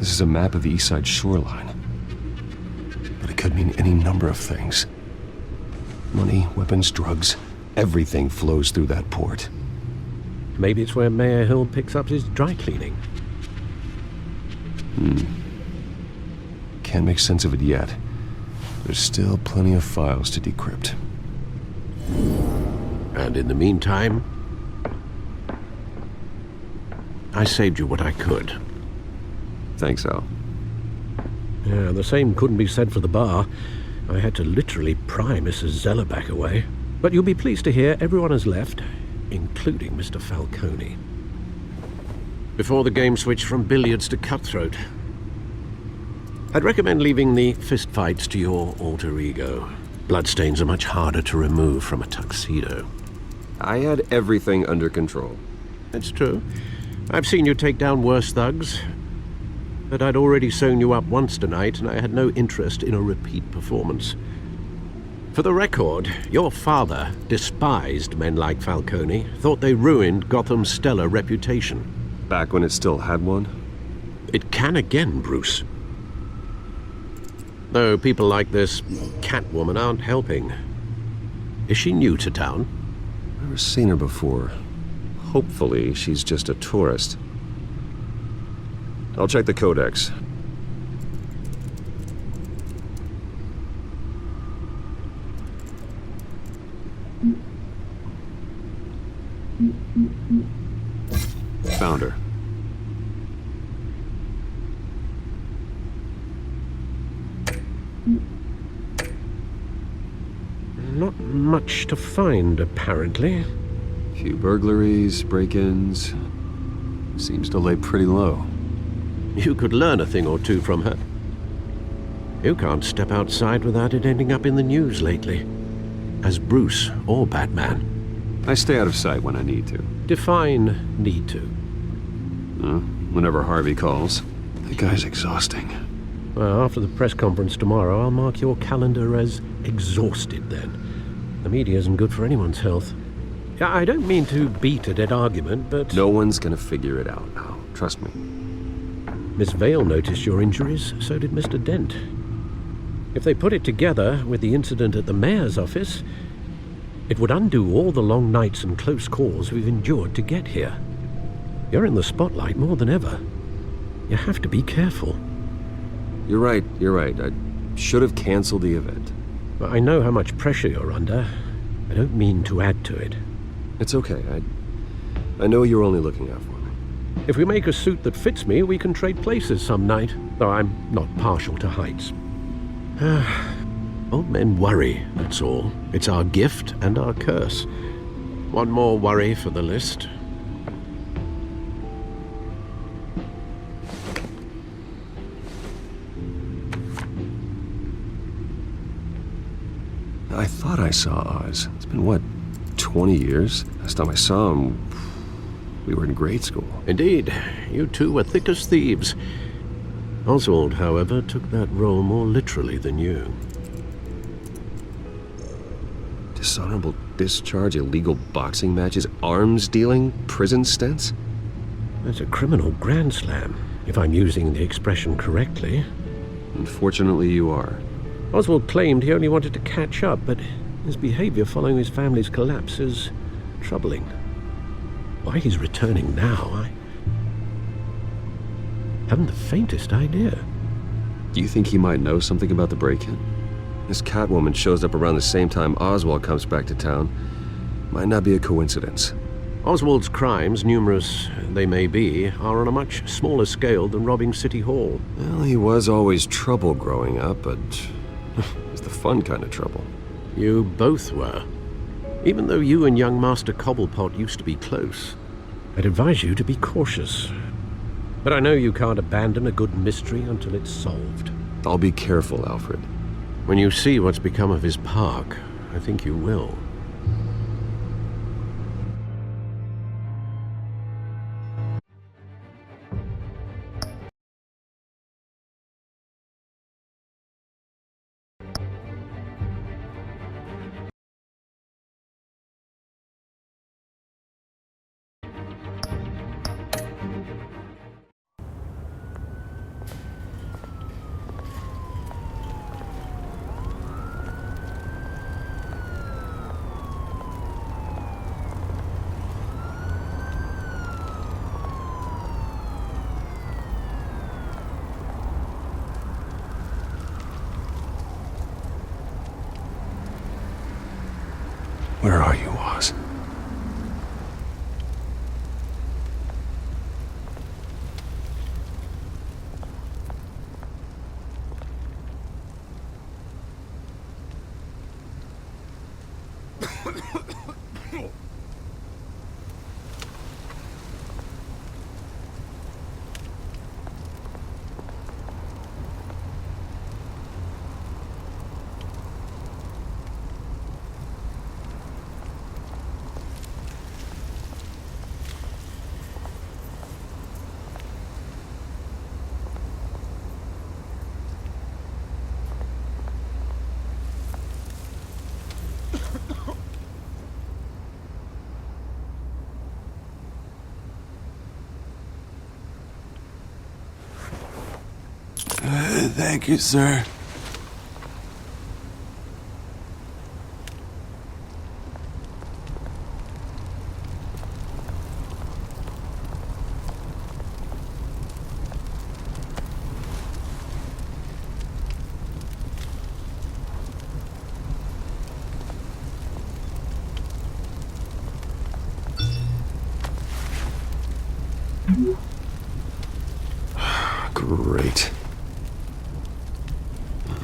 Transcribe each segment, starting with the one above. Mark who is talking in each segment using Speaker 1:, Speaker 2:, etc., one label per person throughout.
Speaker 1: This is a map of the east side shoreline. But it could mean any number of things. Money, weapons, drugs, everything flows through that port.
Speaker 2: Maybe it's where Mayor Hill picks up his dry cleaning.
Speaker 1: Can't make sense of it yet. There's still plenty of files to decrypt.
Speaker 3: And in the meantime, I saved you what I could.
Speaker 1: Thanks, Al.
Speaker 2: Yeah, the same couldn't be said for the bar. I had to literally pry Mrs. Zellerback away. But you'll be pleased to hear everyone has left, including Mr. Falcone.
Speaker 3: Before the game switched from billiards to cutthroat, I'd recommend leaving the fistfights to your alter ego. Bloodstains are much harder to remove from a tuxedo.
Speaker 1: I had everything under control.
Speaker 3: It's true. I've seen you take down worse thugs. But I'd already sewn you up once tonight, and I had no interest in a repeat performance. For the record, your father despised men like Falcone, thought they ruined Gotham's stellar reputation.
Speaker 1: Back when it still had one?
Speaker 3: It can again, Bruce. Though people like this Catwoman aren't helping. Is she new to town?
Speaker 1: Never seen her before. Hopefully, she's just a tourist. I'll check the codex. Found her.
Speaker 2: Not much to find, apparently.
Speaker 1: Few burglaries, break-ins. Seems to lay pretty low.
Speaker 3: You could learn a thing or two from her. You can't step outside without it ending up in the news lately. As Bruce or Batman.
Speaker 1: I stay out of sight when I need to.
Speaker 2: Define need to.
Speaker 1: Whenever Harvey calls. The guy's exhausting.
Speaker 2: Well, after the press conference tomorrow, I'll mark your calendar as exhausted then. The media isn't good for anyone's health. I don't mean to beat a dead argument, but...
Speaker 1: No one's gonna figure it out now. Trust me.
Speaker 2: Miss Vale noticed your injuries, so did Mr. Dent. If they put it together with the incident at the mayor's office, it would undo all the long nights and close calls we've endured to get here. You're in the spotlight more than ever. You have to be careful.
Speaker 1: You're right. I should have canceled the event.
Speaker 2: I know how much pressure you're under. I don't mean to add to it.
Speaker 1: It's okay. I know you're only looking out for me.
Speaker 2: If we make a suit that fits me, we can trade places some night, though I'm not partial to heights.
Speaker 3: Old men worry, that's all. It's our gift and our curse. One more worry for the list.
Speaker 1: I thought I saw Oz. It's been, what, 20 years? Last time I saw him, we were in grade school.
Speaker 3: Indeed, you two were thick as thieves. Oswald, however, took that role more literally than you.
Speaker 1: Dishonorable discharge, illegal boxing matches, arms dealing, prison stints?
Speaker 2: That's a criminal grand slam, if I'm using the expression correctly.
Speaker 1: Unfortunately, you are.
Speaker 2: Oswald claimed he only wanted to catch up, but his behavior following his family's collapse is troubling. Why he's returning now, I haven't the faintest idea.
Speaker 1: Do you think he might know something about the break-in? This Catwoman shows up around the same time Oswald comes back to town. Might not be a coincidence.
Speaker 3: Oswald's crimes, numerous they may be, are on a much smaller scale than robbing City Hall.
Speaker 1: Well, he was always trouble growing up, but it's the fun kind of trouble.
Speaker 3: You both were. Even though you and young Master Cobblepot used to be close.
Speaker 2: I'd advise you to be cautious. But I know you can't abandon a good mystery until it's solved.
Speaker 1: I'll be careful, Alfred.
Speaker 3: When you see what's become of his park, I think you will.
Speaker 1: Where are you, Oz? Thank you, sir. Great.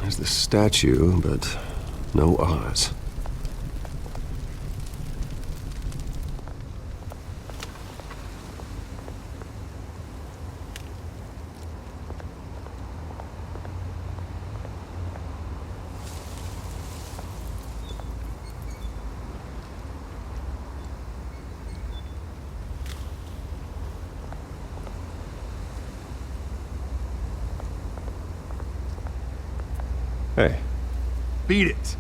Speaker 1: There's the statue, but no Oz. Hey.
Speaker 4: Beat it.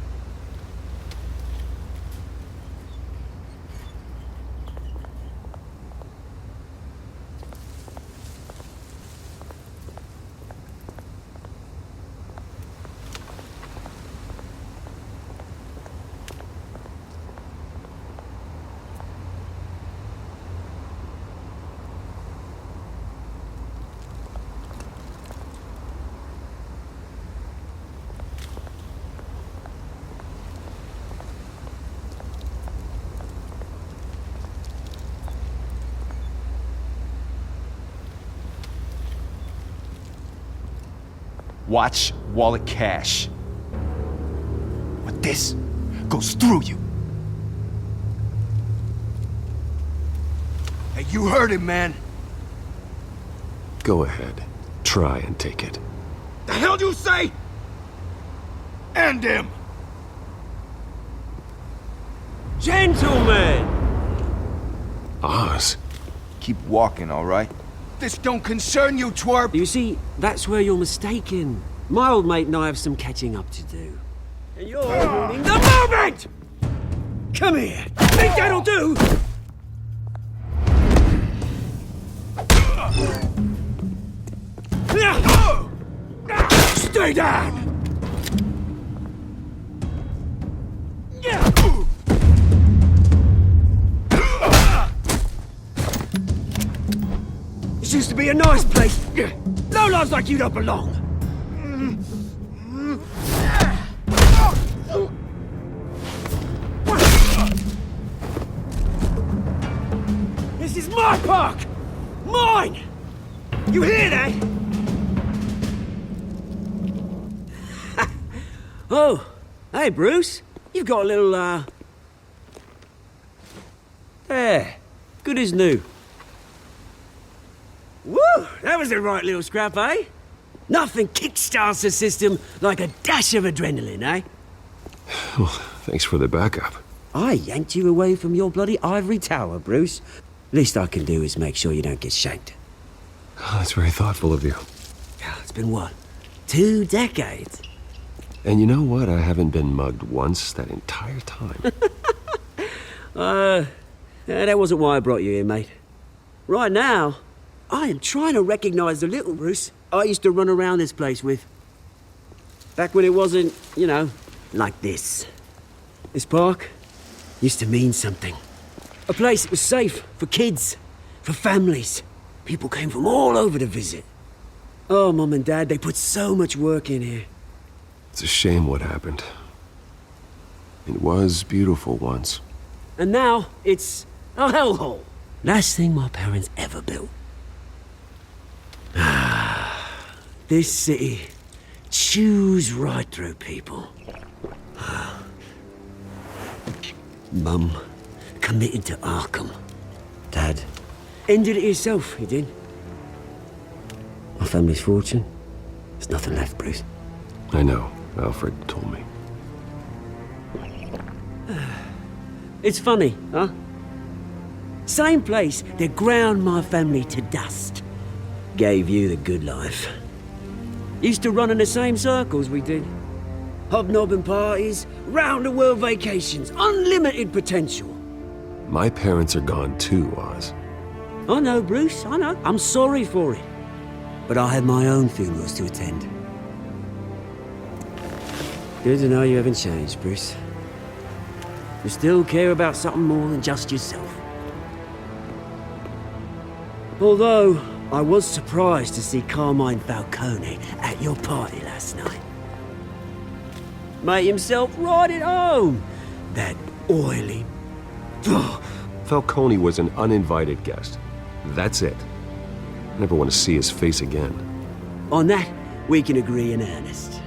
Speaker 4: Watch wallet cash. But this goes through you. Hey, you heard him, man.
Speaker 1: Go ahead. Try and take it.
Speaker 4: The hell do you say? End him.
Speaker 5: Gentlemen!
Speaker 1: Oz?
Speaker 6: Keep walking, all right?
Speaker 4: This don't concern you, twerp.
Speaker 5: You see, that's where you're mistaken. My old mate and I have some catching up to do. And you're ruining the moment! Come here! Think that'll do? Stay down! This used to be a nice place. No lives like you don't belong. This is my park! Mine! You hear that? Oh, hey Bruce. You've got a little, There. Good as new. Woo! That was a right little scrap, eh? Nothing kickstarts the system like a dash of adrenaline, eh?
Speaker 1: Well, thanks for the backup.
Speaker 5: I yanked you away from your bloody ivory tower, Bruce. Least I can do is make sure you don't get shanked.
Speaker 1: Oh, that's very thoughtful of you.
Speaker 5: It's been what? 2 decades?
Speaker 1: And you know what? I haven't been mugged once that entire time.
Speaker 5: That wasn't why I brought you here, mate. Right now, I am trying to recognize the little Bruce I used to run around this place with. Back when it wasn't, you know, like this. This park used to mean something. A place that was safe for kids, for families. People came from all over to visit. Oh, Mum and Dad, they put so much work in here.
Speaker 1: It's a shame what happened. It was beautiful once.
Speaker 5: And now it's a hellhole. Last thing my parents ever built. This city chews right through people. Mum committed to Arkham. Dad ended it himself, he did. My family's fortune, there's nothing left, Bruce.
Speaker 1: I know. Alfred told me.
Speaker 5: It's funny, huh? Same place that ground my family to dust. Gave you the good life. Used to run in the same circles we did. Hobnobbing parties, round-the-world vacations, unlimited potential.
Speaker 1: My parents are gone too, Oz.
Speaker 5: I know, Bruce, I know. I'm sorry for it. But I had my own funerals to attend. Good to know you haven't changed, Bruce. You still care about something more than just yourself. Although, I was surprised to see Carmine Falcone at your party last night. Made himself right at home. That oily...
Speaker 1: Falcone was an uninvited guest. That's it. I never want to see his face again.
Speaker 5: On that, we can agree in earnest.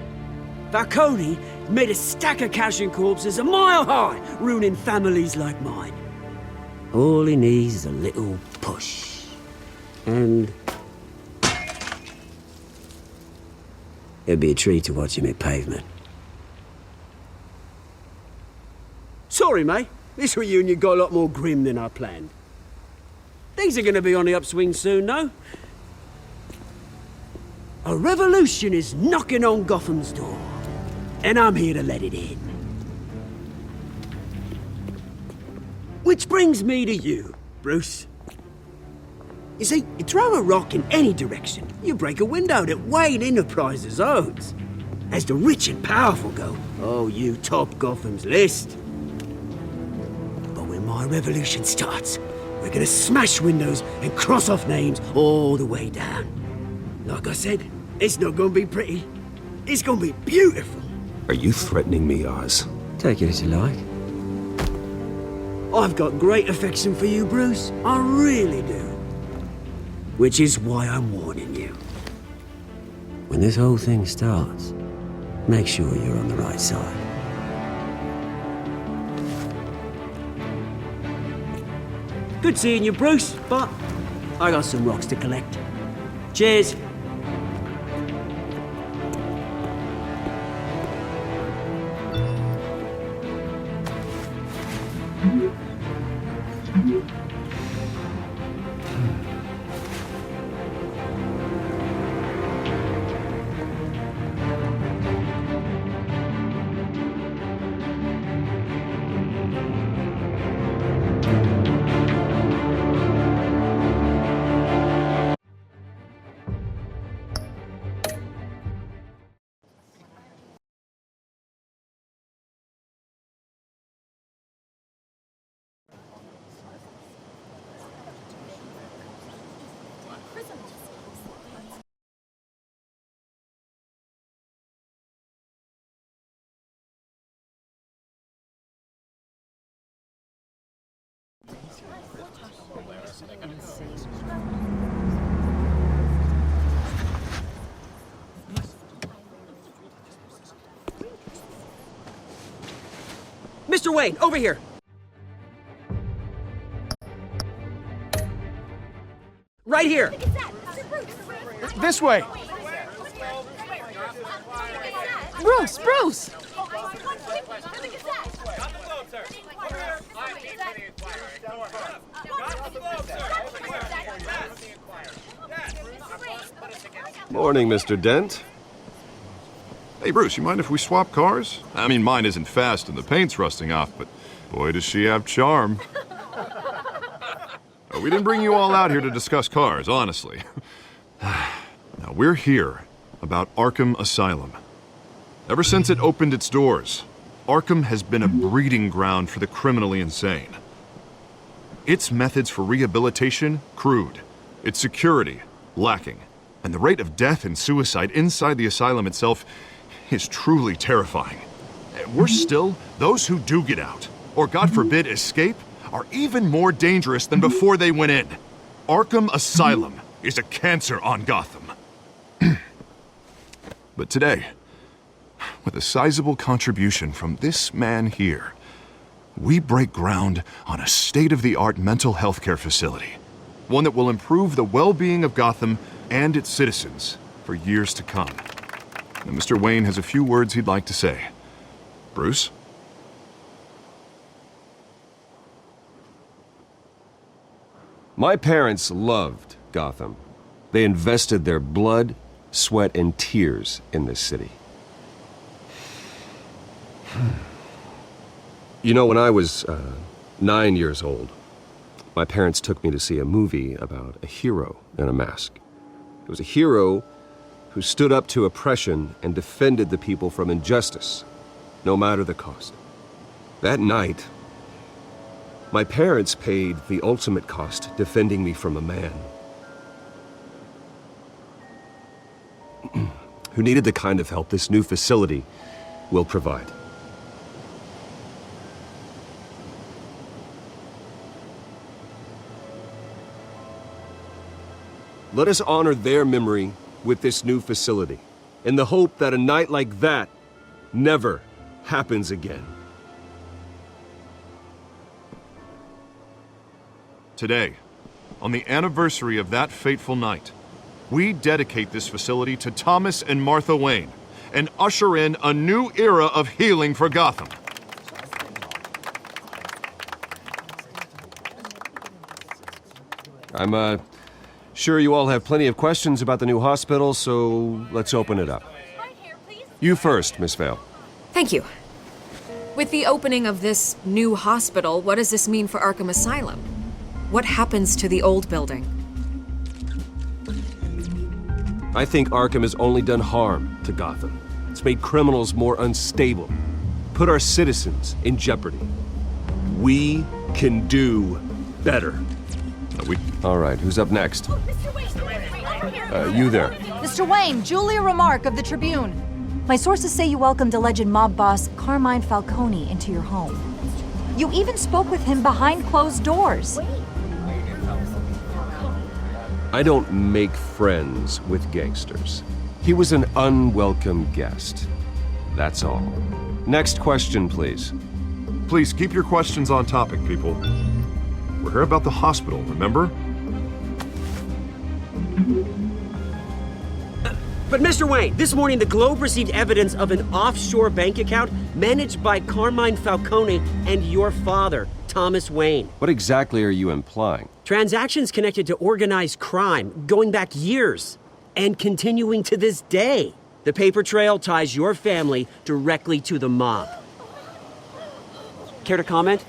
Speaker 5: Falcone made a stack of cash and corpses a mile high, ruining families like mine. All he needs is a little push. And... it'd be a treat to watch him hit pavement. Sorry, mate. This reunion got a lot more grim than I planned. Things are gonna be on the upswing soon, no? A revolution is knocking on Gotham's door, and I'm here to let it in. Which brings me to you, Bruce. You see, you throw a rock in any direction, you break a window that Wayne Enterprises owns. As the rich and powerful go, oh, you top Gotham's list. But when my revolution starts, we're gonna smash windows and cross off names all the way down. Like I said, it's not gonna be pretty. It's gonna be beautiful.
Speaker 1: Are you threatening me, Oz?
Speaker 5: Take it as you like. I've got great affection for you, Bruce. I really do. Which is why I'm warning you. When this whole thing starts, make sure you're on the right side. Good seeing you, Bruce, but I got some rocks to collect. Cheers. Mr. Wayne, over here. Right here.
Speaker 4: This way.
Speaker 7: Bruce, Bruce!
Speaker 1: Morning, Mr. Dent.
Speaker 8: Hey, Bruce, you mind if we swap cars? I mean, mine isn't fast and the paint's rusting off, but boy, does she have charm. We didn't bring you all out here to discuss cars, honestly. Now, we're here about Arkham Asylum. Ever since it opened its doors, Arkham has been a breeding ground for the criminally insane. Its methods for rehabilitation, crude. Its security, lacking. And the rate of death and suicide inside the asylum itself is truly terrifying. Worse still, those who do get out or God forbid, escape, are even more dangerous than before they went in. Arkham Asylum is a cancer on Gotham. But today, with a sizable contribution from this man here, we break ground on a state-of-the-art mental health care facility. One that will improve the well-being of Gotham and its citizens for years to come. Now, Mr. Wayne has a few words he'd like to say. Bruce?
Speaker 1: My parents loved Gotham. They invested their blood, sweat, and tears in this city. You know, when I was 9 years old, my parents took me to see a movie about a hero in a mask. It was a hero who stood up to oppression and defended the people from injustice, no matter the cost. That night, my parents paid the ultimate cost defending me from a man who needed the kind of help this new facility will provide. Let us honor their memory with this new facility, in the hope that a night like that never happens again.
Speaker 8: Today, on the anniversary of that fateful night, we dedicate this facility to Thomas and Martha Wayne and usher in a new era of healing for Gotham.
Speaker 1: I'm sure you all have plenty of questions about the new hospital, so let's open it up. You first, Miss Vale.
Speaker 7: Thank you. With the opening of this new hospital, what does this mean for Arkham Asylum? What happens to the old building?
Speaker 1: I think Arkham has only done harm to Gotham. It's made criminals more unstable, put our citizens in jeopardy. We can do better. All right, who's up next? You there.
Speaker 9: Mr. Wayne, Julia Remark of the Tribune. My sources say you welcomed alleged mob boss Carmine Falcone into your home. You even spoke with him behind closed doors.
Speaker 1: I don't make friends with gangsters. He was an unwelcome guest. That's all. Next question, please.
Speaker 8: Please keep your questions on topic, people. We're here about the hospital, remember?
Speaker 5: But Mr. Wayne, this morning the Globe received evidence of an offshore bank account managed by Carmine Falcone and your father, Thomas Wayne.
Speaker 1: What exactly are you implying?
Speaker 5: Transactions connected to organized crime going back years and continuing to this day. The paper trail ties your family directly to the mob. Care to comment?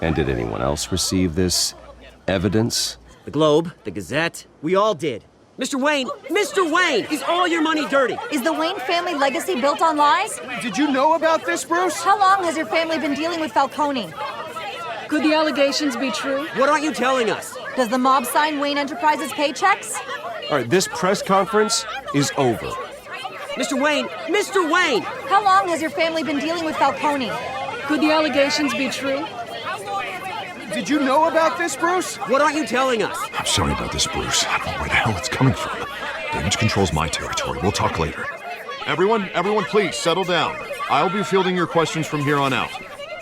Speaker 1: And did anyone else receive this evidence?
Speaker 5: The Globe, the Gazette, we all did. Mr. Wayne, is all your money dirty?
Speaker 9: Is the Wayne family legacy built on lies?
Speaker 4: Did you know about this, Bruce?
Speaker 9: How long has your family been dealing with Falcone?
Speaker 7: Could the allegations be true?
Speaker 5: What aren't you telling us?
Speaker 9: Does the mob sign Wayne Enterprises paychecks?
Speaker 1: All right, this press conference is over.
Speaker 5: Mr. Wayne!
Speaker 9: How long has your family been dealing with Falcone?
Speaker 7: Could the allegations be true?
Speaker 4: Did you know about this, Bruce?
Speaker 5: What aren't you telling us?
Speaker 8: I'm sorry about this, Bruce. I don't know where the hell it's coming from. Damage control's my territory. We'll talk later. Everyone, please settle down. I'll be fielding your questions from here on out.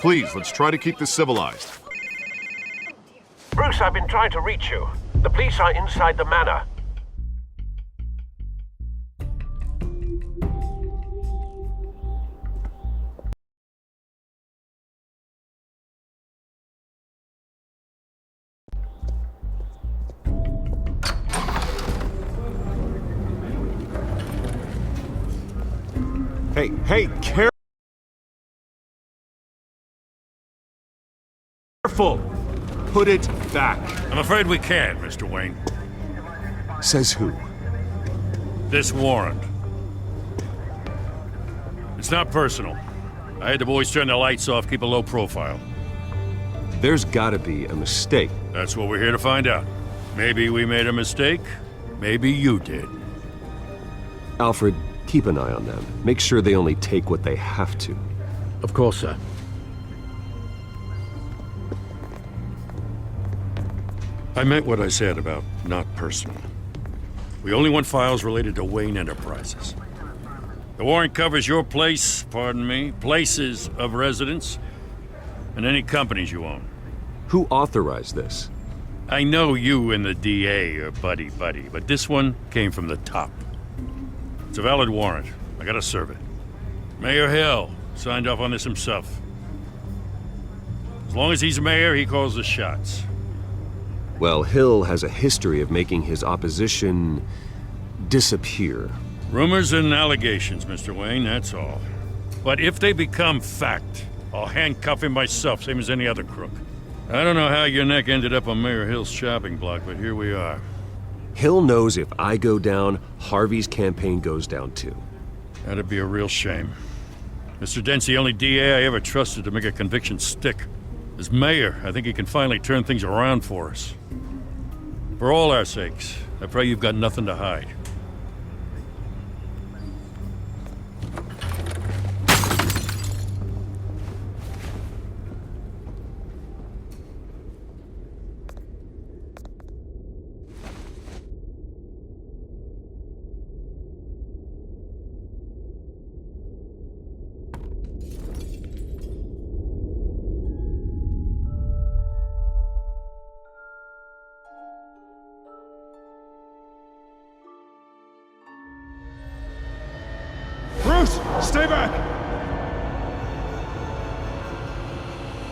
Speaker 8: Please, let's try to keep this civilized.
Speaker 2: Bruce, I've been trying to reach you. The police are inside the manor.
Speaker 1: Hey, careful! Put it back.
Speaker 10: I'm afraid we can't, Mr. Wayne.
Speaker 1: Says who?
Speaker 10: This warrant. It's not personal. I had the boys turn the lights off, keep a low profile.
Speaker 1: There's gotta be a mistake.
Speaker 10: That's what we're here to find out. Maybe we made a mistake. Maybe you did.
Speaker 1: Alfred, Keep an eye on them. Make sure they only take what they have to.
Speaker 2: Of course, sir.
Speaker 10: I meant what I said about not personal. We only want files related to Wayne Enterprises. The warrant covers your place, pardon me, places of residence, and any companies you own.
Speaker 1: Who authorized this?
Speaker 10: I know you and the DA are buddy-buddy, but this one came from the top. It's a valid warrant. I gotta serve it. Mayor Hill signed off on this himself. As long as he's mayor, he calls the shots.
Speaker 1: Well, Hill has a history of making his opposition disappear.
Speaker 10: Rumors and allegations, Mr. Wayne, that's all. But if they become fact, I'll handcuff him myself, same as any other crook. I don't know how your neck ended up on Mayor Hill's chopping block, but here we are.
Speaker 1: Hill knows if I go down, Harvey's campaign goes down too.
Speaker 10: That'd be a real shame. Mr. Dent's the only DA I ever trusted to make a conviction stick. As mayor, I think he can finally turn things around for us. For all our sakes, I pray you've got nothing to hide.
Speaker 4: Bruce, stay back!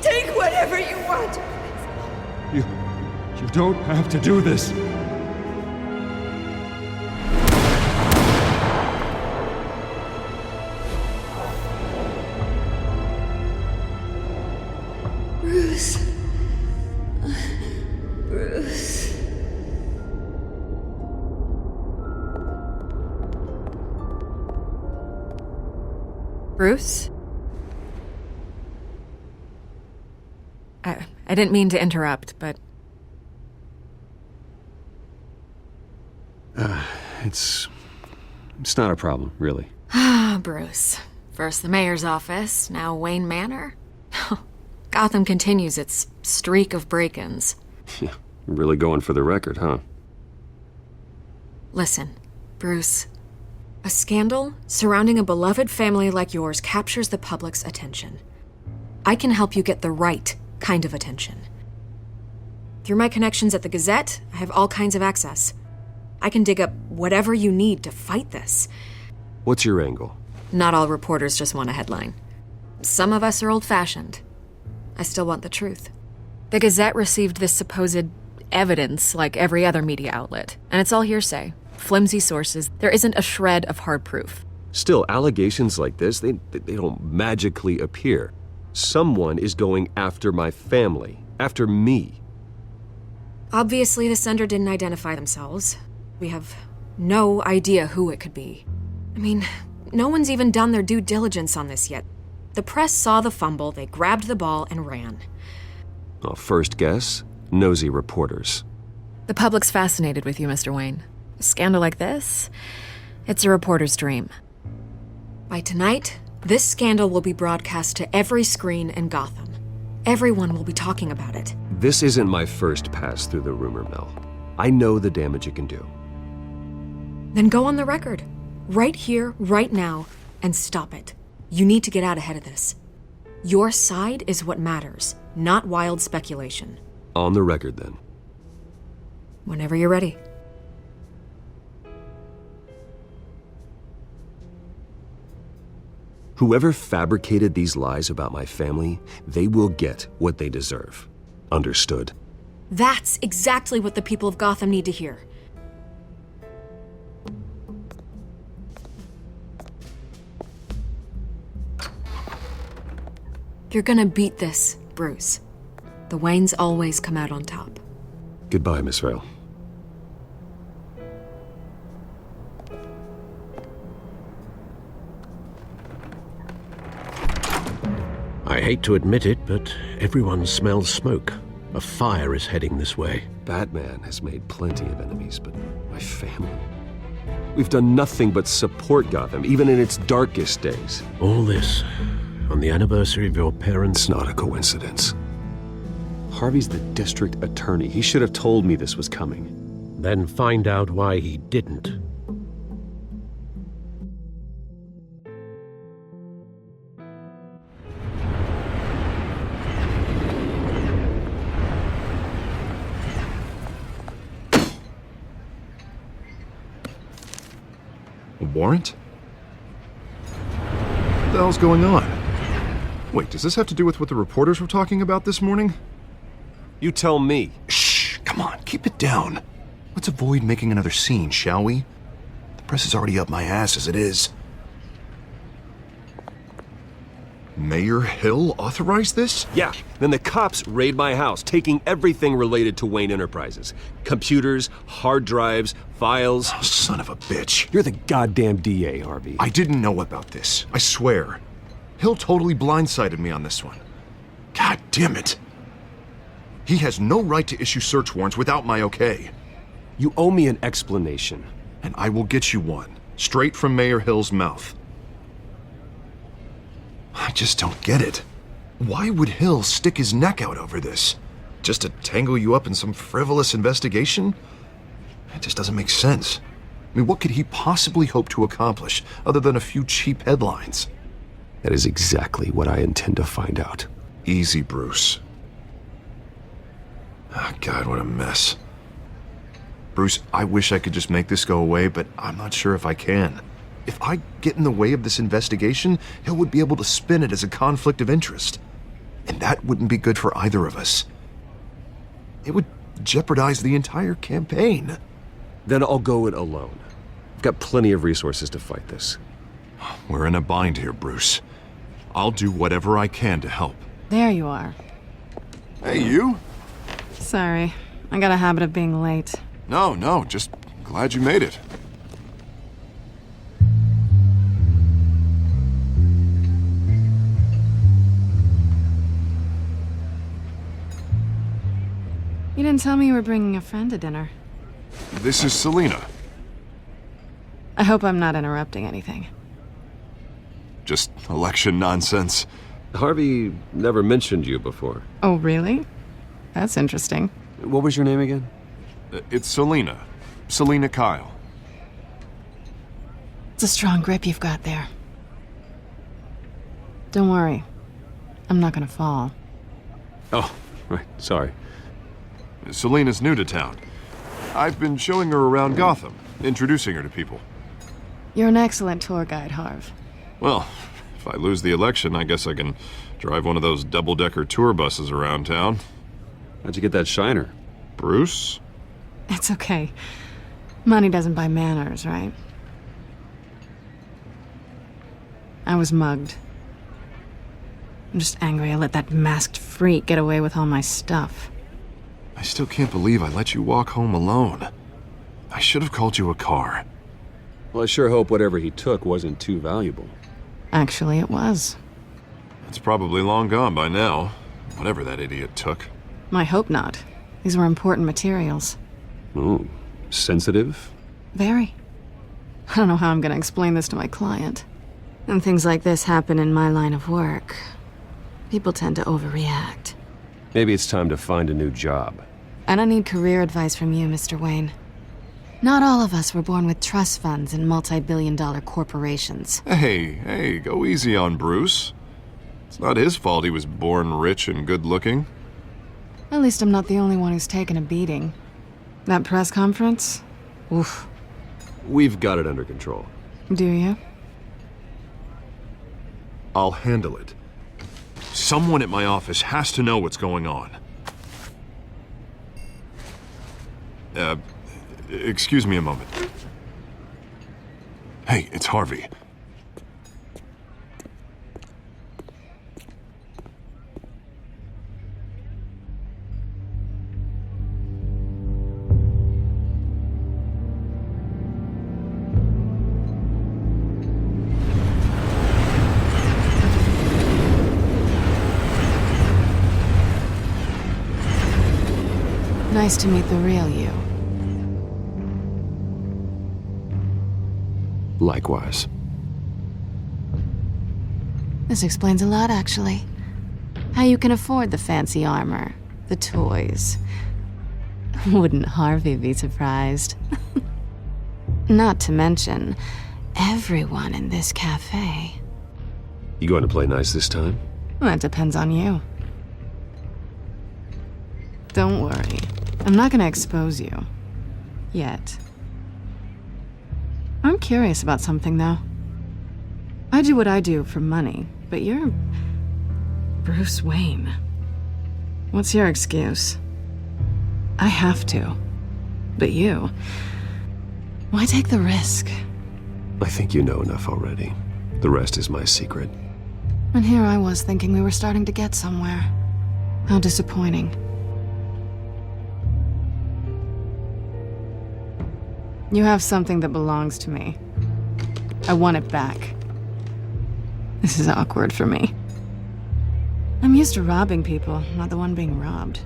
Speaker 11: Take whatever you want.
Speaker 4: You don't have to do this.
Speaker 11: Bruce. Bruce.
Speaker 7: Bruce? I didn't mean to interrupt, but...
Speaker 1: It's not a problem, really.
Speaker 7: Ah, Bruce. First the mayor's office, now Wayne Manor. Gotham continues its streak of break-ins.
Speaker 1: Yeah, really going for the record, huh?
Speaker 7: Listen, Bruce. A scandal surrounding a beloved family like yours captures the public's attention. I can help you get the right kind of attention. Through my connections at the Gazette, I have all kinds of access. I can dig up whatever you need to fight this.
Speaker 1: What's your angle?
Speaker 7: Not all reporters just want a headline. Some of us are old-fashioned. I still want the truth. The Gazette received this supposed evidence like every other media outlet, and it's all hearsay. Flimsy sources. There isn't a shred of hard proof.
Speaker 1: Still, allegations like this, they don't magically appear. Someone is going after my family, after me.
Speaker 7: Obviously, the sender didn't identify themselves. We have no idea who it could be. I mean, no one's even done their due diligence on this yet. The press saw the fumble, they grabbed the ball and ran.
Speaker 1: Well, first guess, nosy reporters.
Speaker 7: The public's fascinated with you, Mr. Wayne. A scandal like this, it's a reporter's dream. By tonight, this scandal will be broadcast to every screen in Gotham. Everyone will be talking about it.
Speaker 1: This isn't my first pass through the rumor mill. I know the damage it can do.
Speaker 7: Then go on the record. Right here, right now, and stop it. You need to get out ahead of this. Your side is what matters, not wild speculation.
Speaker 1: On the record, then.
Speaker 7: Whenever you're ready.
Speaker 1: Whoever fabricated these lies about my family, they will get what they deserve. Understood?
Speaker 7: That's exactly what the people of Gotham need to hear. You're gonna beat this, Bruce. The Waynes always come out on top.
Speaker 1: Goodbye, Miss Vale.
Speaker 2: I hate to admit it, but everyone smells smoke. A fire is heading this way.
Speaker 1: Batman has made plenty of enemies, but my family... We've done nothing but support Gotham, even in its darkest days.
Speaker 2: All this on the anniversary of your parents'...
Speaker 1: It's not a coincidence. Harvey's the district attorney. He should have told me this was coming.
Speaker 2: Then find out why he didn't.
Speaker 8: A warrant? What the hell's going on? Wait, does this have to do with what the reporters were talking about this morning?
Speaker 1: You tell me.
Speaker 8: Shh, come on, keep it down. Let's avoid making another scene, shall we? The press is already up my ass as it is. Mayor Hill authorized this?
Speaker 1: Yeah, then the cops raid my house, taking everything related to Wayne Enterprises. Computers, hard drives, files.
Speaker 8: Oh, son of a bitch.
Speaker 1: You're the goddamn DA, Harvey.
Speaker 8: I didn't know about this, I swear. Hill totally blindsided me on this one. God damn it. He has no right to issue search warrants without my okay.
Speaker 1: You owe me an explanation.
Speaker 8: And I will get you one, straight from Mayor Hill's mouth. I just don't get it. Why would Hill stick his neck out over this? Just to tangle you up in some frivolous investigation? It just doesn't make sense. I mean, what could he possibly hope to accomplish other than a few cheap headlines?
Speaker 1: That is exactly what I intend to find out.
Speaker 8: Easy, Bruce. Oh, God, what a mess. Bruce, I wish I could just make this go away, but I'm not sure if I can. If I get in the way of this investigation, Hill would be able to spin it as a conflict of interest. And that wouldn't be good for either of us. It would jeopardize the entire campaign.
Speaker 1: Then I'll go it alone. I've got plenty of resources to fight this.
Speaker 8: We're in a bind here, Bruce. I'll do whatever I can to help.
Speaker 12: There you are.
Speaker 8: Hey, you?
Speaker 12: Sorry, I got a habit of being late.
Speaker 8: No, just glad you made it.
Speaker 12: You didn't tell me you were bringing a friend to dinner.
Speaker 8: This is Selina.
Speaker 12: I hope I'm not interrupting anything.
Speaker 8: Just election nonsense.
Speaker 1: Harvey never mentioned you before.
Speaker 12: Oh, really? That's interesting.
Speaker 1: What was your name again?
Speaker 8: It's Selina. Selina Kyle.
Speaker 12: It's a strong grip you've got there. Don't worry. I'm not gonna fall.
Speaker 1: Oh, right. Sorry.
Speaker 8: Selina's new to town. I've been showing her around Gotham, introducing her to people.
Speaker 12: You're an excellent tour guide, Harv.
Speaker 8: Well, if I lose the election, I guess I can drive one of those double-decker tour buses around town.
Speaker 1: How'd you get that shiner?
Speaker 8: Bruce?
Speaker 12: It's okay. Money doesn't buy manners, right? I was mugged. I'm just angry I let that masked freak get away with all my stuff.
Speaker 8: I still can't believe I let you walk home alone. I should have called you a car.
Speaker 1: Well, I sure hope whatever he took wasn't too valuable.
Speaker 12: Actually, it was.
Speaker 8: It's probably long gone by now, whatever that idiot took.
Speaker 12: I hope not. These were important materials.
Speaker 1: Ooh, sensitive?
Speaker 12: Very. I don't know how I'm gonna explain this to my client. When things like this happen in my line of work, people tend to overreact.
Speaker 1: Maybe it's time to find a new job.
Speaker 12: I don't need career advice from you, Mr. Wayne. Not all of us were born with trust funds and multi-billion-dollar corporations.
Speaker 8: Hey, go easy on Bruce. It's not his fault he was born rich and good-looking.
Speaker 12: At least I'm not the only one who's taken a beating. That press conference? Oof.
Speaker 1: We've got it under control.
Speaker 12: Do you?
Speaker 8: I'll handle it. Someone at my office has to know what's going on. Excuse me a moment. Hey, it's Harvey.
Speaker 12: Nice to meet the real you.
Speaker 1: Likewise.
Speaker 12: This explains a lot, actually. How you can afford the fancy armor, the toys. Wouldn't Harvey be surprised? Not to mention, everyone in this cafe.
Speaker 1: You going to play nice this time?
Speaker 12: Well, that depends on you. Don't worry. I'm not gonna expose you. Yet. I'm curious about something, though. I do what I do for money, but you're Bruce Wayne. What's your excuse? I have to. But you... why take the risk?
Speaker 1: I think you know enough already. The rest is my secret.
Speaker 12: And here I was thinking we were starting to get somewhere. How disappointing. You have something that belongs to me. I want it back. This is awkward for me. I'm used to robbing people, not the one being robbed.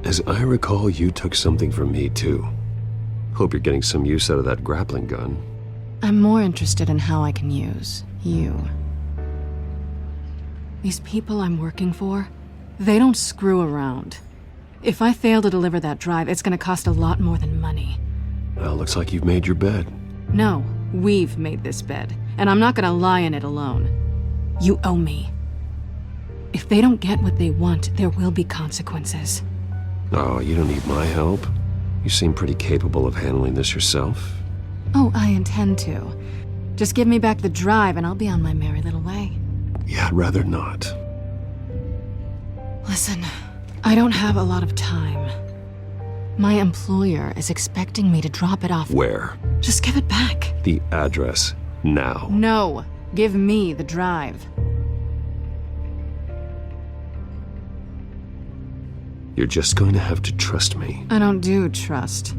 Speaker 1: As I recall, you took something from me, too. Hope you're getting some use out of that grappling gun.
Speaker 12: I'm more interested in how I can use you. These people I'm working for, they don't screw around. If I fail to deliver that drive, it's gonna cost a lot more than money.
Speaker 1: Well, looks like you've made your bed.
Speaker 12: No, we've made this bed, and I'm not gonna lie in it alone. You owe me. If they don't get what they want, there will be consequences.
Speaker 1: Oh, you don't need my help. You seem pretty capable of handling this yourself.
Speaker 12: Oh, I intend to. Just give me back the drive and I'll be on my merry little way.
Speaker 1: Yeah, I'd rather not.
Speaker 12: Listen, I don't have a lot of time. My employer is expecting me to drop it off.
Speaker 1: Where?
Speaker 12: Just give it back.
Speaker 1: The address, now.
Speaker 12: No, give me the drive.
Speaker 1: You're just going to have to trust me.
Speaker 12: I don't do trust.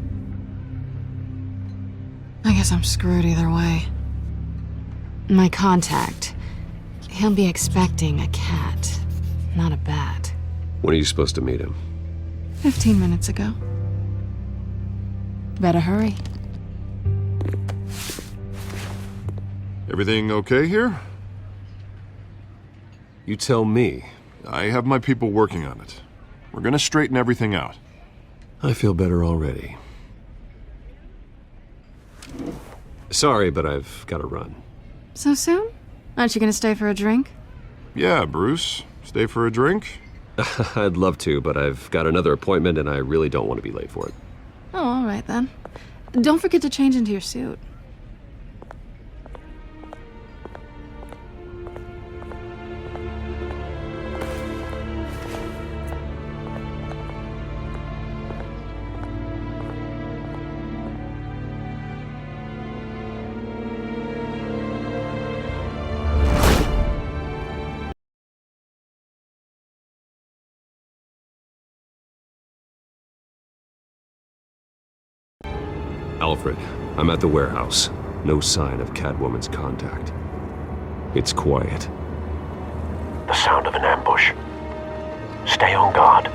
Speaker 12: I guess I'm screwed either way. My contact, he'll be expecting a cat, not a bat.
Speaker 1: When are you supposed to meet him?
Speaker 12: 15 minutes ago. Better hurry.
Speaker 8: Everything okay here?
Speaker 1: You tell me.
Speaker 8: I have my people working on it. We're gonna straighten everything out.
Speaker 1: I feel better already. Sorry, but I've got to run.
Speaker 12: So soon? Aren't you gonna stay for a drink?
Speaker 8: Yeah, Bruce. Stay for a drink?
Speaker 1: I'd love to, but I've got another appointment and I really don't want to be late for it.
Speaker 12: Oh, all right then. Don't forget to change into your suit.
Speaker 1: Alfred, I'm at the warehouse. No sign of Catwoman's contact. It's quiet.
Speaker 2: The sound of an ambush. Stay on guard.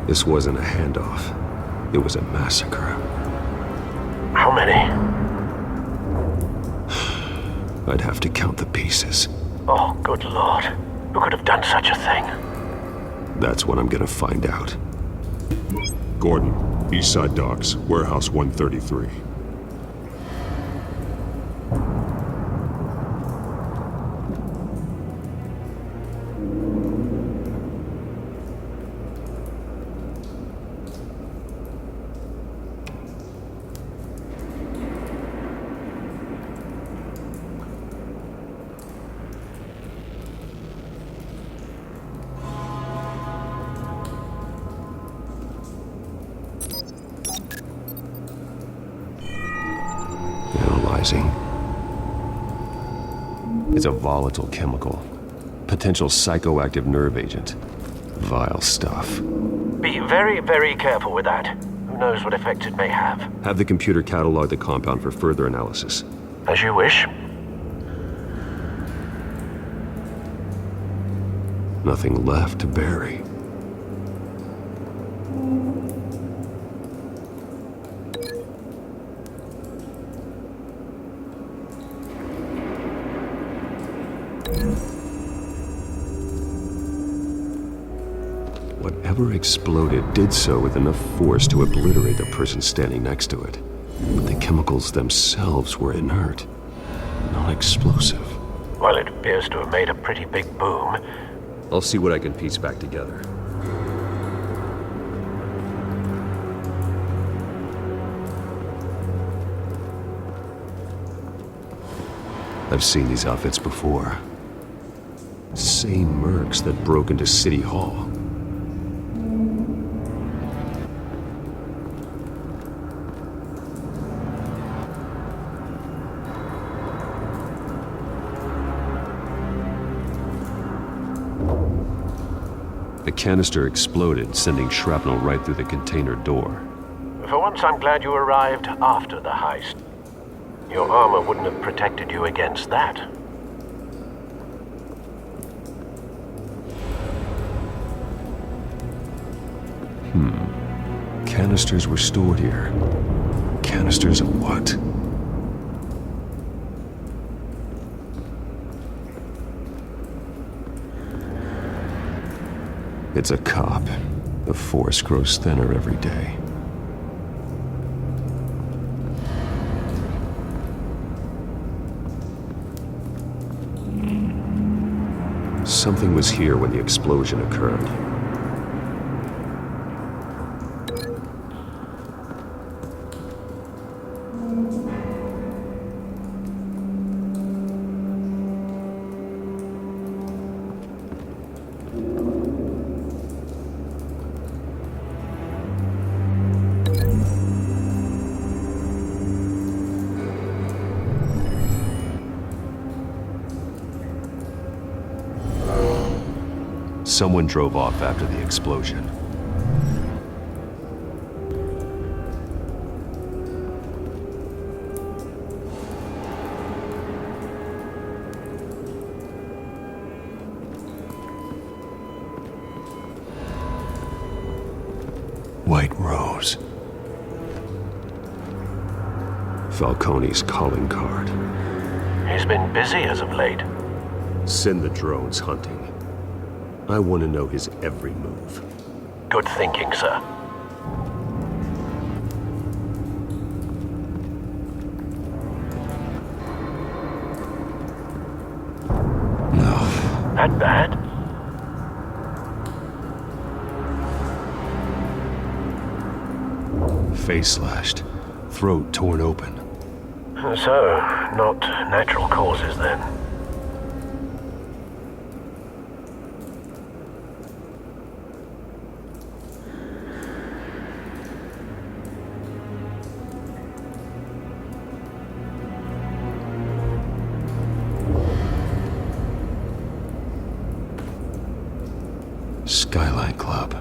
Speaker 1: This wasn't a handoff. It was a massacre.
Speaker 2: How many?
Speaker 1: I'd have to count the pieces.
Speaker 2: Oh, good lord. Who could have done such a thing?
Speaker 1: That's what I'm gonna find out.
Speaker 8: Gordon, Eastside Docks, Warehouse 133.
Speaker 1: Analyzing. It's a volatile chemical. potential psychoactive nerve agent. Vile stuff.
Speaker 3: Be very, very careful with that. Who knows what effects it may have.
Speaker 1: Have the computer catalog the compound for further analysis.
Speaker 3: As you wish.
Speaker 1: Nothing left to bury. Whatever exploded did so with enough force to obliterate the person standing next to it. But the chemicals themselves were inert, not explosive.
Speaker 3: Well, it appears to have made a pretty big boom.
Speaker 1: I'll see what I can piece back together. I've seen these outfits before. Same mercs that broke into City Hall. The canister exploded, sending shrapnel right through the container door.
Speaker 3: For once, I'm glad you arrived after the heist. Your armor wouldn't have protected you against that.
Speaker 1: Canisters were stored here. Canisters of what? It's a cop. The force grows thinner every day. Something was here when the explosion occurred. Someone drove off after the explosion. White Rose. Falcone's calling card.
Speaker 3: He's been busy as of late.
Speaker 1: Send the drones hunting. I want to know his every move.
Speaker 3: Good thinking, sir.
Speaker 1: No.
Speaker 3: That bad?
Speaker 1: Face slashed. Throat torn open.
Speaker 3: So, not natural causes then.
Speaker 1: Skyline Club.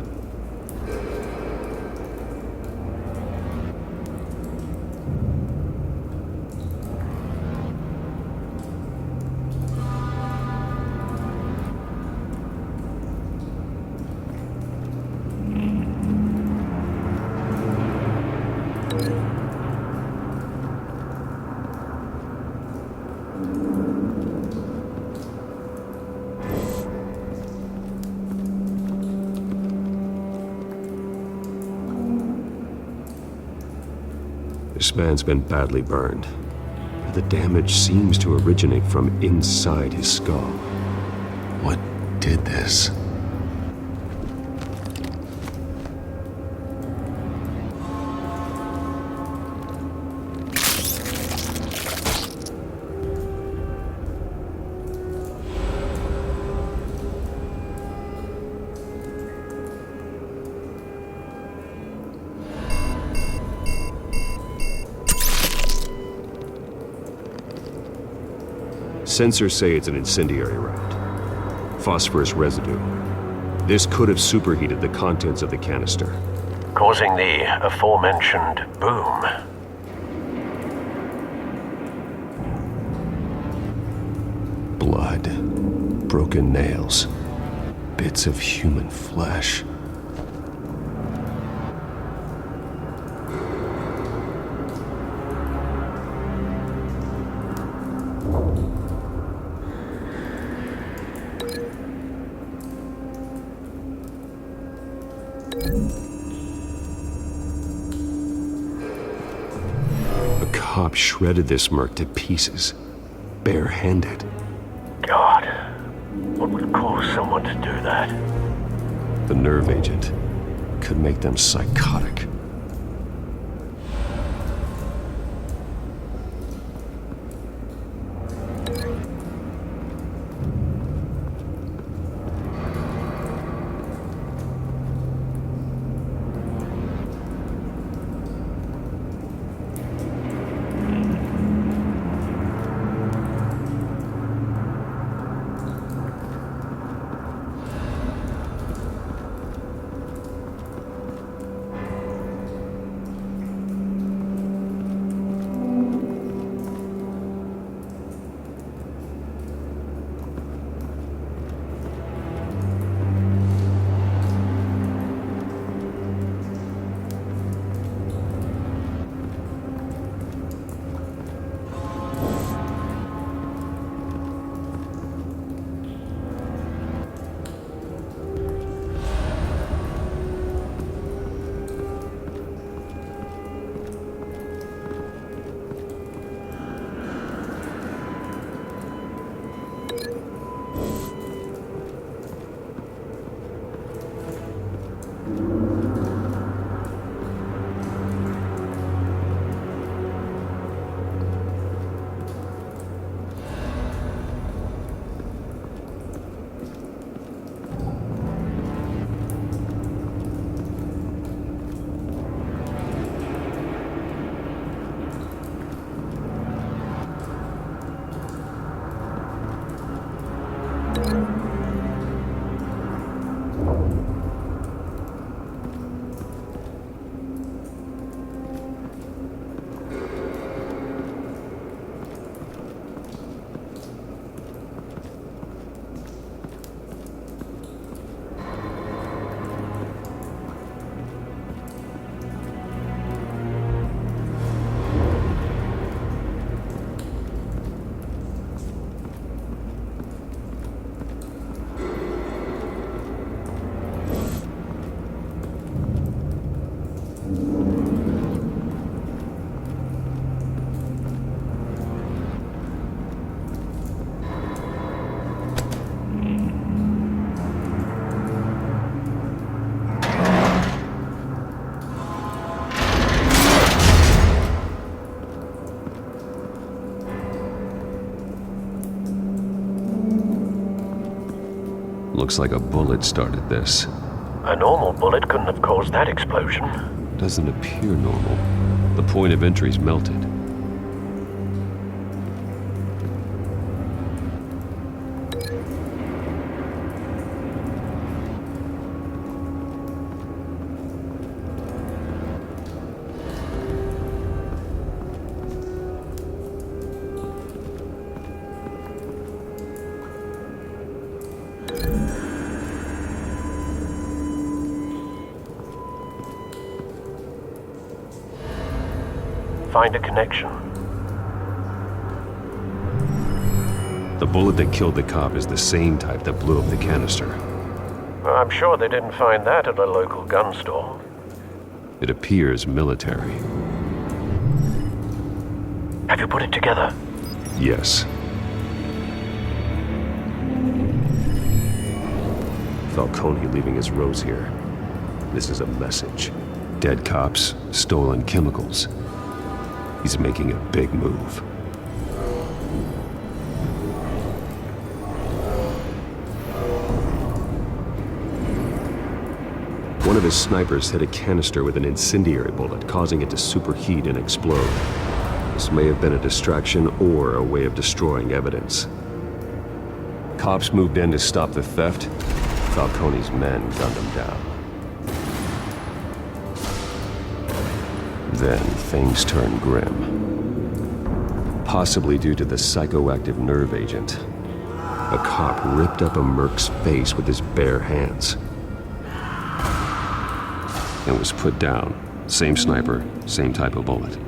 Speaker 1: This man's been badly burned. The damage seems to originate from inside his skull. What did this? Sensors say it's an incendiary round. phosphorus residue. This could have superheated the contents of the canister,
Speaker 2: causing the aforementioned boom.
Speaker 1: Blood, broken nails, bits of human flesh. A cop shredded this merc to pieces, barehanded.
Speaker 2: God, what would cause someone to do that?
Speaker 1: The nerve agent could make them psychotic. Looks like a bullet started this.
Speaker 2: A normal bullet couldn't have caused that explosion.
Speaker 1: Doesn't appear normal. The point of entry's melted.
Speaker 2: Find a connection.
Speaker 1: The bullet that killed the cop is the same type that blew up the canister.
Speaker 2: I'm sure they didn't find that at a local gun store.
Speaker 1: It appears military.
Speaker 2: Have you put it together?
Speaker 1: Yes. Falcone leaving his rose here. This is a message. Dead cops, stolen chemicals. He's making a big move. One of his snipers hit a canister with an incendiary bullet, causing it to superheat and explode. This may have been a distraction or a way of destroying evidence. Cops moved in to stop the theft. Falcone's men gunned him down. Then things turned grim. Possibly due to the psychoactive nerve agent. A cop ripped up a merc's face with his bare hands. And was put down. Same sniper, same type of bullet.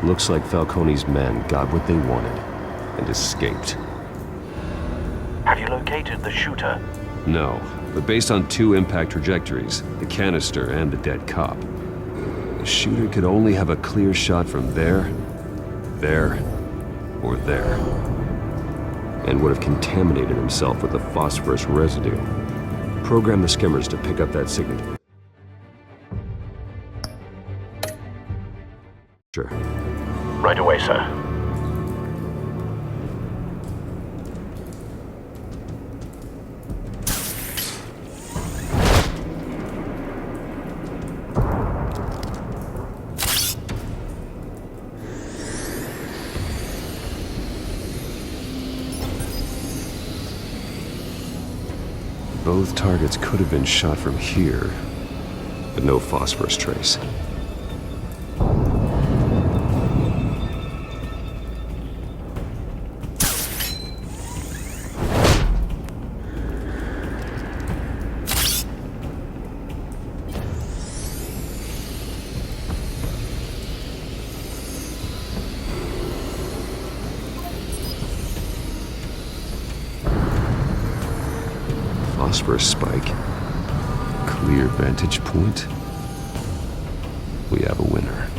Speaker 1: Looks like Falcone's men got what they wanted and escaped.
Speaker 2: Have you located the shooter?
Speaker 1: No, but based on 2 impact trajectories, the canister and the dead cop, the shooter could only have a clear shot from there, or there, and would have contaminated himself with the phosphorus residue. Program the skimmers to pick up that signature. Sure.
Speaker 2: Right away, sir.
Speaker 1: Both targets could have been shot from here, but no phosphorus trace. Phosphorus spike. Clear vantage point. We have a winner.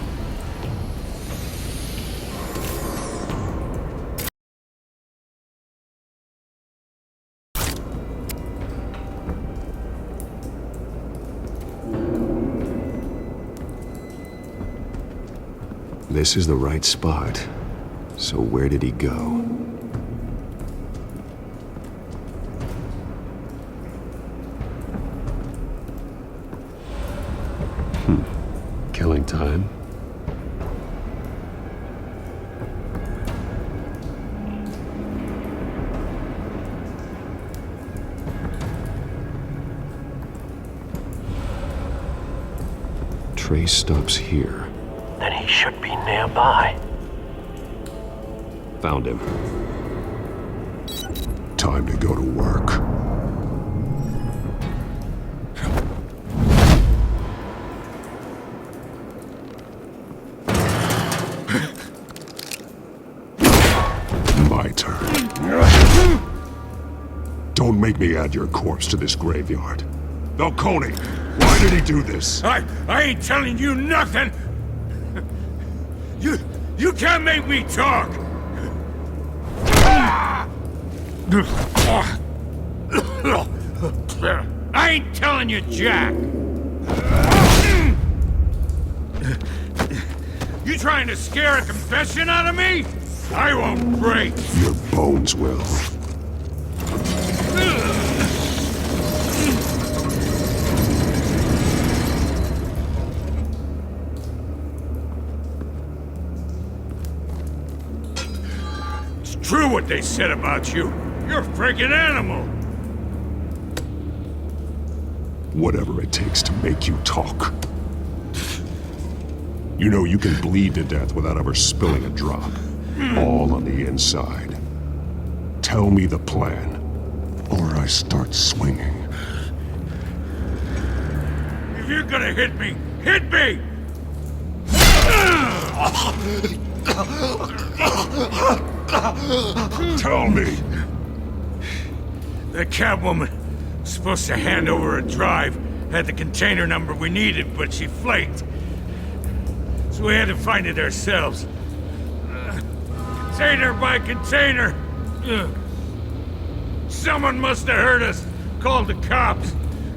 Speaker 1: This is the right spot. So where did he go? Killing time. Trace stops here.
Speaker 2: Then he should be nearby.
Speaker 1: Found him.
Speaker 13: Time to go to work. My turn. Don't make me add your corpse to this graveyard. Falcone, why did he do this?
Speaker 10: I ain't telling you nothing! You can't make me talk! I ain't telling you jack! You trying to scare a confession out of me? I won't break!
Speaker 13: Your bones will.
Speaker 10: It's true what they said about you. You're a freaking animal!
Speaker 13: Whatever it takes to make you talk. You know you can bleed to death without ever spilling a drop. All on the inside. Tell me the plan, or I start swinging.
Speaker 10: If you're gonna hit me, hit me!
Speaker 13: Tell me!
Speaker 10: The Catwoman was supposed to hand over a drive, had the container number we needed, but she flaked. So we had to find it ourselves. Container by container! Someone must have heard us, called the cops.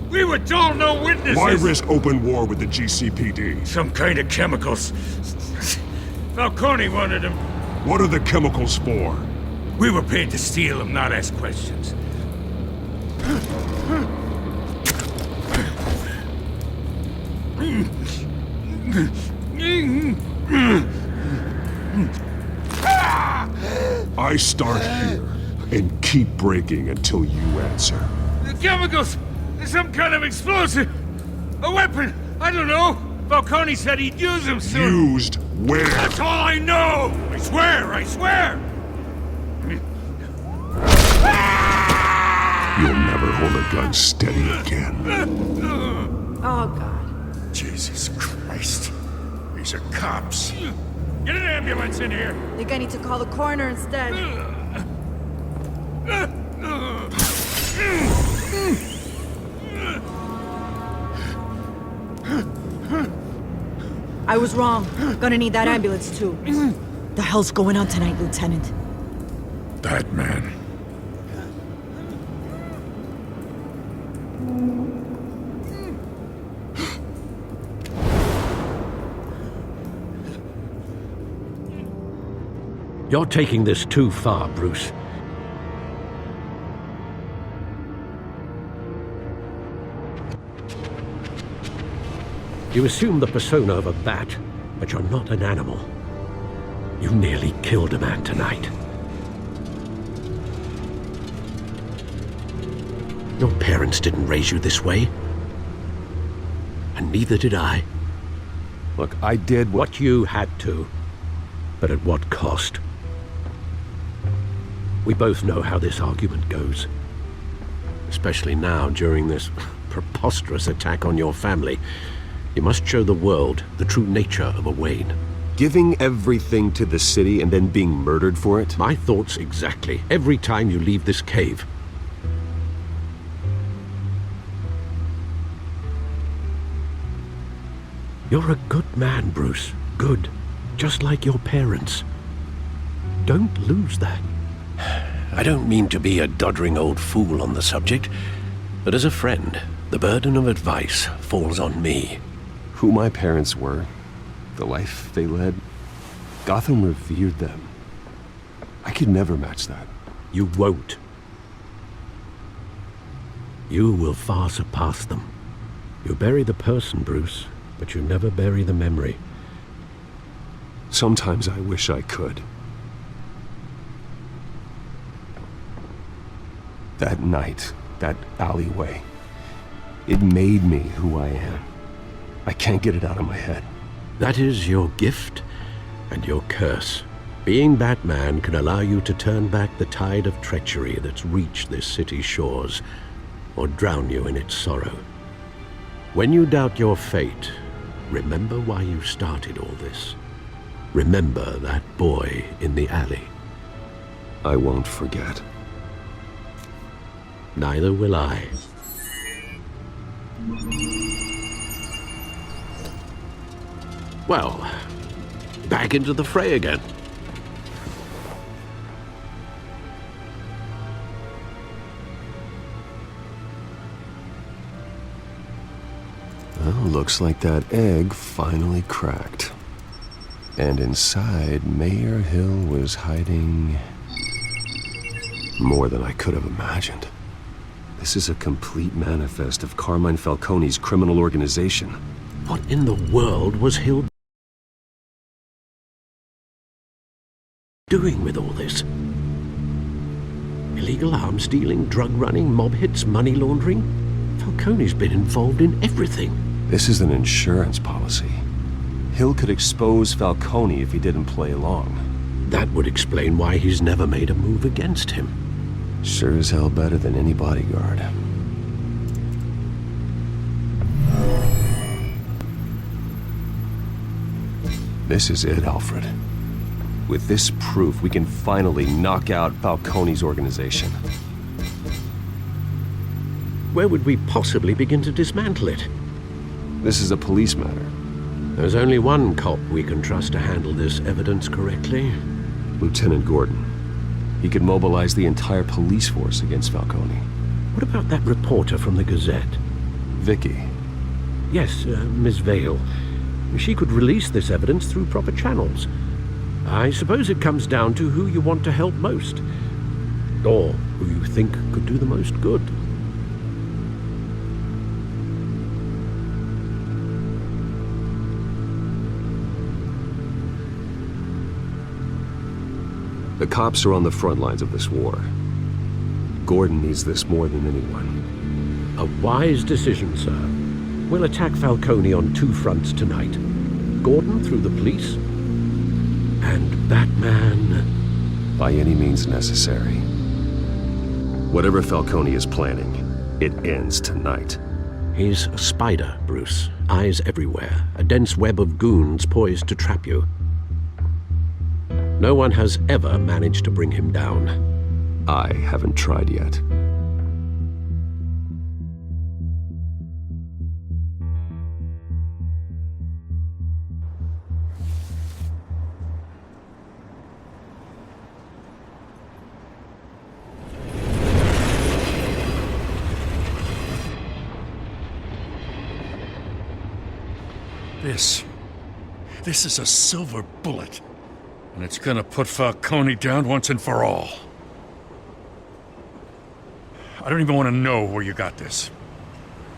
Speaker 10: We were told no witnesses!
Speaker 13: Why risk open war with the GCPD?
Speaker 10: Some kind of chemicals. Falcone wanted them.
Speaker 13: What are the chemicals for?
Speaker 10: We were paid to steal them, not ask questions.
Speaker 13: I start here and keep breaking until you answer.
Speaker 14: The chemicals! There's some kind of explosive! A weapon! I don't know! Falcone said he'd use them soon!
Speaker 13: Used where?
Speaker 14: That's all I know! I swear! I swear!
Speaker 13: You'll never hold a gun steady again.
Speaker 11: Oh, God.
Speaker 14: Jesus Christ. These are cops. Get an ambulance in here!
Speaker 11: Think I need to call the coroner instead. I was wrong. Gonna need that ambulance, too. The hell's going on tonight, Lieutenant?
Speaker 14: That man.
Speaker 2: You're taking this too far, Bruce. You assume the persona of a bat, but you're not an animal. You nearly killed a man tonight. Your parents didn't raise you this way. And neither did I.
Speaker 1: Look, I did
Speaker 2: what you had to. But at what cost? We both know how this argument goes. Especially now, during this preposterous attack on your family. You must show the world the true nature of a Wayne.
Speaker 1: Giving everything to the city and then being murdered for it?
Speaker 2: My thoughts exactly. Every time you leave this cave. You're a good man, Bruce. Good. Just like your parents. Don't lose that. I don't mean to be a doddering old fool on the subject, but as a friend, the burden of advice falls on me.
Speaker 1: Who my parents were, the life they led, Gotham revered them. I could never match that.
Speaker 2: You won't. You will far surpass them. You bury the person, Bruce, but you never bury the memory.
Speaker 1: Sometimes I wish I could. That night, that alleyway, it made me who I am. I can't get it out of my head.
Speaker 2: That is your gift and your curse. Being Batman can allow you to turn back the tide of treachery that's reached this city's shores, or drown you in its sorrow. When you doubt your fate, remember why you started all this. Remember that boy in the alley.
Speaker 1: I won't forget.
Speaker 2: Neither will I. Well, back into the fray again.
Speaker 1: Well, looks like that egg finally cracked. And inside, Mayor Hill was hiding more than I could have imagined. This is a complete manifest of Carmine Falcone's criminal organization.
Speaker 2: What in the world was Hill doing with all this? Illegal arms dealing, drug running, mob hits, money laundering? Falcone's been involved in everything.
Speaker 1: This is an insurance policy. Hill could expose Falcone if he didn't play along.
Speaker 2: That would explain why he's never made a move against him.
Speaker 1: Sure as hell better than any bodyguard. This is it, Alfred. With this proof, we can finally knock out Falcone's organization.
Speaker 2: Where would we possibly begin to dismantle it?
Speaker 1: This is a police matter.
Speaker 2: There's only one cop we can trust to handle this evidence correctly.
Speaker 1: Lieutenant Gordon. He could mobilize the entire police force against Falcone.
Speaker 2: What about that reporter from the Gazette?
Speaker 1: Vicky.
Speaker 2: Yes, Miss Vale. She could release this evidence through proper channels. I suppose it comes down to who you want to help most. Or who you think could do the most good.
Speaker 1: The cops are on the front lines of this war. Gordon needs this more than anyone.
Speaker 2: A wise decision, sir. We'll attack Falcone on two fronts tonight. Gordon through the police, and Batman...
Speaker 1: by any means necessary. Whatever Falcone is planning, it ends tonight.
Speaker 2: He's a spider, Bruce. Eyes everywhere. A dense web of goons poised to trap you. No one has ever managed to bring him down.
Speaker 1: I haven't tried yet.
Speaker 10: This is a silver bullet. And it's gonna put Falcone down once and for all. I don't even want to know where you got this.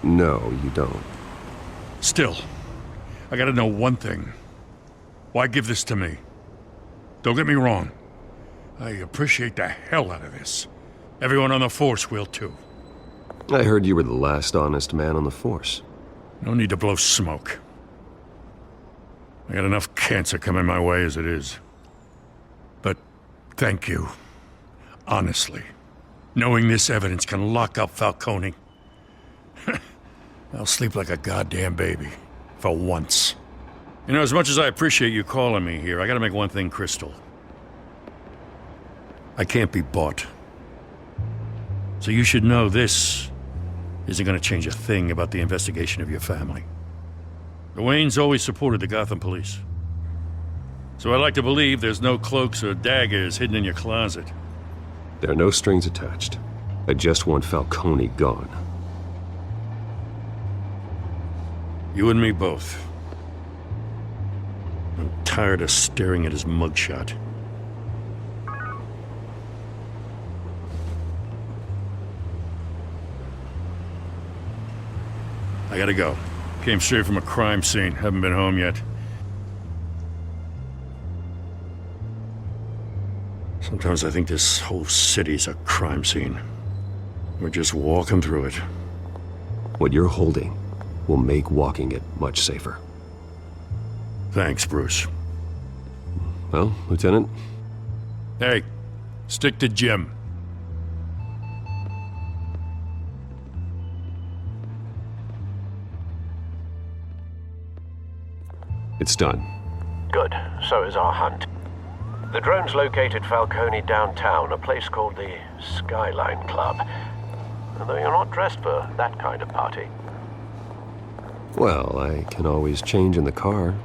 Speaker 1: No, you don't.
Speaker 10: Still, I gotta know one thing. Why give this to me? Don't get me wrong. I appreciate the hell out of this. Everyone on the Force will too.
Speaker 1: I heard you were the last honest man on the Force.
Speaker 10: No need to blow smoke. I got enough cancer coming my way as it is. But thank you. Honestly. Knowing this evidence can lock up Falcone. I'll sleep like a goddamn baby. For once. You know, as much as I appreciate you calling me here, I gotta make one thing crystal. I can't be bought. So you should know this isn't gonna change a thing about the investigation of your family. The Waynes always supported the Gotham police. So I like to believe there's no cloaks or daggers hidden in your closet.
Speaker 1: There are no strings attached. I just want Falcone gone.
Speaker 10: You and me both. I'm tired of staring at his mugshot. I gotta go. Came straight from a crime scene. Haven't been home yet. Sometimes I think this whole city's a crime scene. We're just walking through it.
Speaker 1: What you're holding will make walking it much safer.
Speaker 10: Thanks, Bruce.
Speaker 1: Well, Lieutenant?
Speaker 10: Hey, stick to Jim.
Speaker 1: It's done.
Speaker 2: Good. So is our hunt. The drones located Falcone downtown, a place called the Skyline Club. Although you're not dressed for that kind of party.
Speaker 1: Well, I can always change in the car.